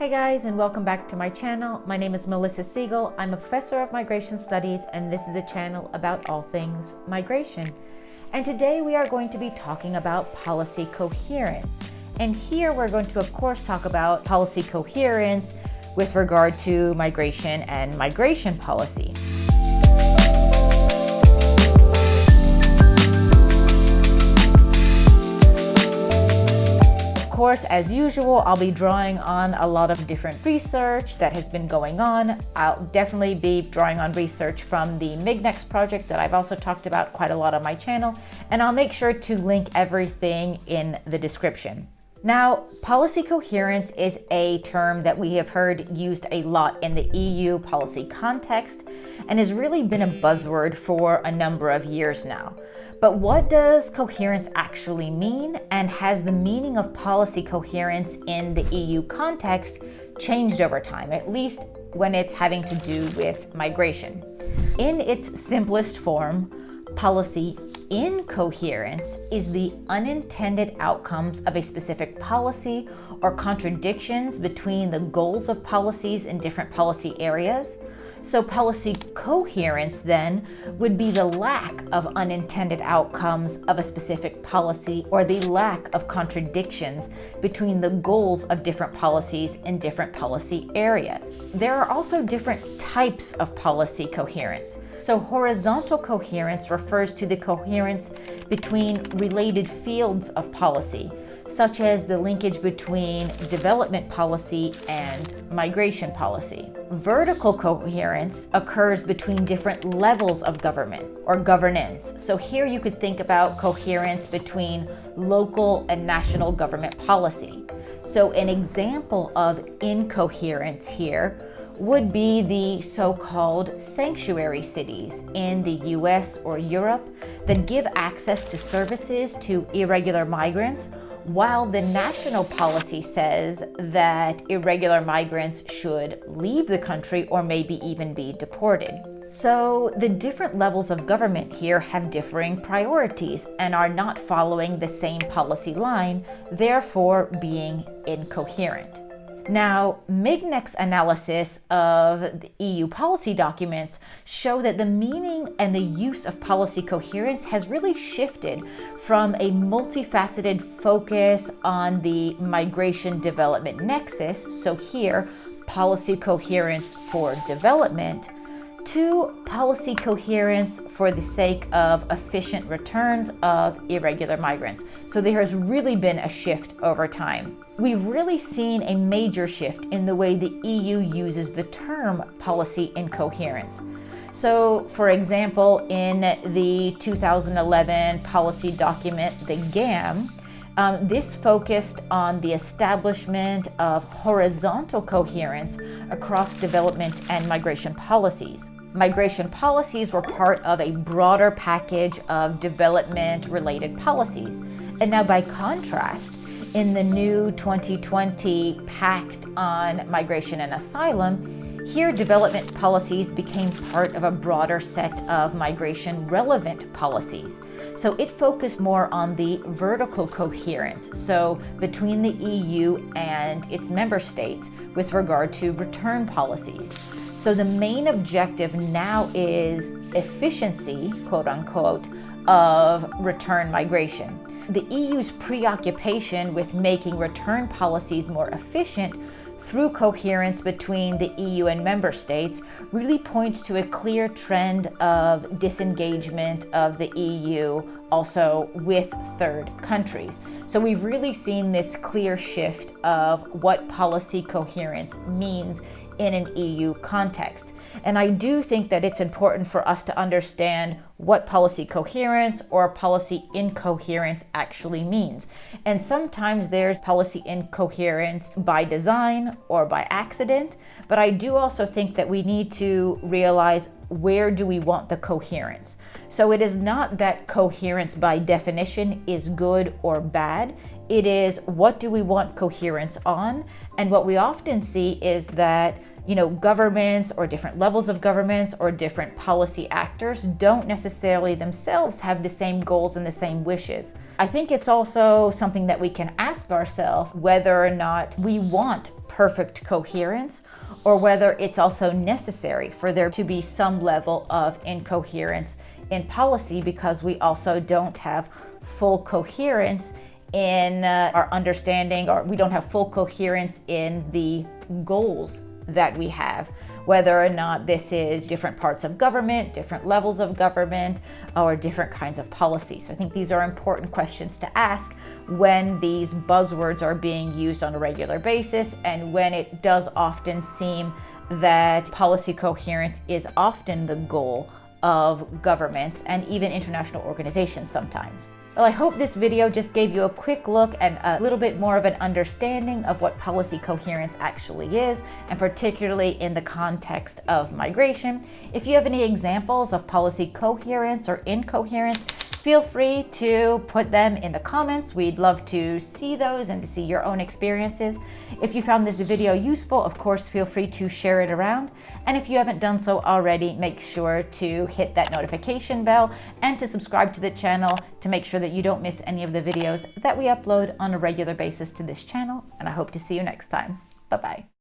Hey guys, and welcome back to my channel. My name is Melissa Siegel. I'm a professor of migration studies, and this is a channel about all things migration. And today we are going to be talking about policy coherence. And here we're going to, of course, talk about policy coherence with regard to migration and migration policy. Of course, as usual, I'll be drawing on a lot of different research that has been going on. I'll definitely be drawing on research from the MIGNEX project that I've also talked about quite a lot on my channel, and I'll make sure to link everything in the description. Now, policy coherence is a term that we have heard used a lot in the EU policy context and has really been a buzzword for a number of years now. But what does coherence actually mean, and has the meaning of policy coherence in the EU context changed over time, at least when it's having to do with migration? In its simplest form, policy incoherence is the unintended outcomes of a specific policy or contradictions between the goals of policies in different policy areas. So policy coherence then would be the lack of unintended outcomes of a specific policy, or the lack of contradictions between the goals of different policies in different policy areas. There are also different types of policy coherence. So horizontal coherence refers to the coherence between related fields of policy, such as the linkage between development policy and migration policy. Vertical coherence occurs between different levels of government or governance. So here you could think about coherence between local and national government policy. So an example of incoherence here would be the so-called sanctuary cities in the US or Europe that give access to services to irregular migrants, while the national policy says that irregular migrants should leave the country or maybe even be deported. So the different levels of government here have differing priorities and are not following the same policy line, therefore being incoherent. Now, MIGNEX analysis of the EU policy documents show that the meaning and the use of policy coherence has really shifted from a multifaceted focus on the migration development nexus, so here, policy coherence for development, to policy coherence for the sake of efficient returns of irregular migrants. So there has really been a shift over time. We've really seen a major shift in the way the EU uses the term policy incoherence. So, for example, in the 2011 policy document, the GAM, this focused on the establishment of horizontal coherence across development and migration policies. Migration policies were part of a broader package of development-related policies. And now, by contrast, in the new 2020 Pact on Migration and Asylum, here development policies became part of a broader set of migration-relevant policies. So it focused more on the vertical coherence, so between the EU and its member states with regard to return policies. So the main objective now is efficiency, quote unquote, of return migration. The EU's preoccupation with making return policies more efficient through coherence between the EU and member states really points to a clear trend of disengagement of the EU also with third countries. So we've really seen this clear shift of what policy coherence means in an EU context. And I do think that it's important for us to understand what policy coherence or policy incoherence actually means. And sometimes there's policy incoherence by design or by accident, but I do also think that we need to realize, where do we want the coherence? So it is not that coherence by definition is good or bad. It is, what do we want coherence on? And what we often see is that governments or different levels of governments or different policy actors don't necessarily themselves have the same goals and the same wishes. I think it's also something that we can ask ourselves whether or not we want perfect coherence, or whether it's also necessary for there to be some level of incoherence in policy, because we also don't have full coherence in our understanding, or we don't have full coherence in the goals that we have, whether or not this is different parts of government, different levels of government, or different kinds of policies. So I think these are important questions to ask when these buzzwords are being used on a regular basis, and when it does often seem that policy coherence is often the goal of governments and even international organizations sometimes. Well, I hope this video just gave you a quick look and a little bit more of an understanding of what policy coherence actually is, and particularly in the context of migration. If you have any examples of policy coherence or incoherence, feel free to put them in the comments. We'd love to see those and to see your own experiences. If you found this video useful, of course, feel free to share it around. And if you haven't done so already, make sure to hit that notification bell and to subscribe to the channel to make sure that you don't miss any of the videos that we upload on a regular basis to this channel. And I hope to see you next time. Bye-bye.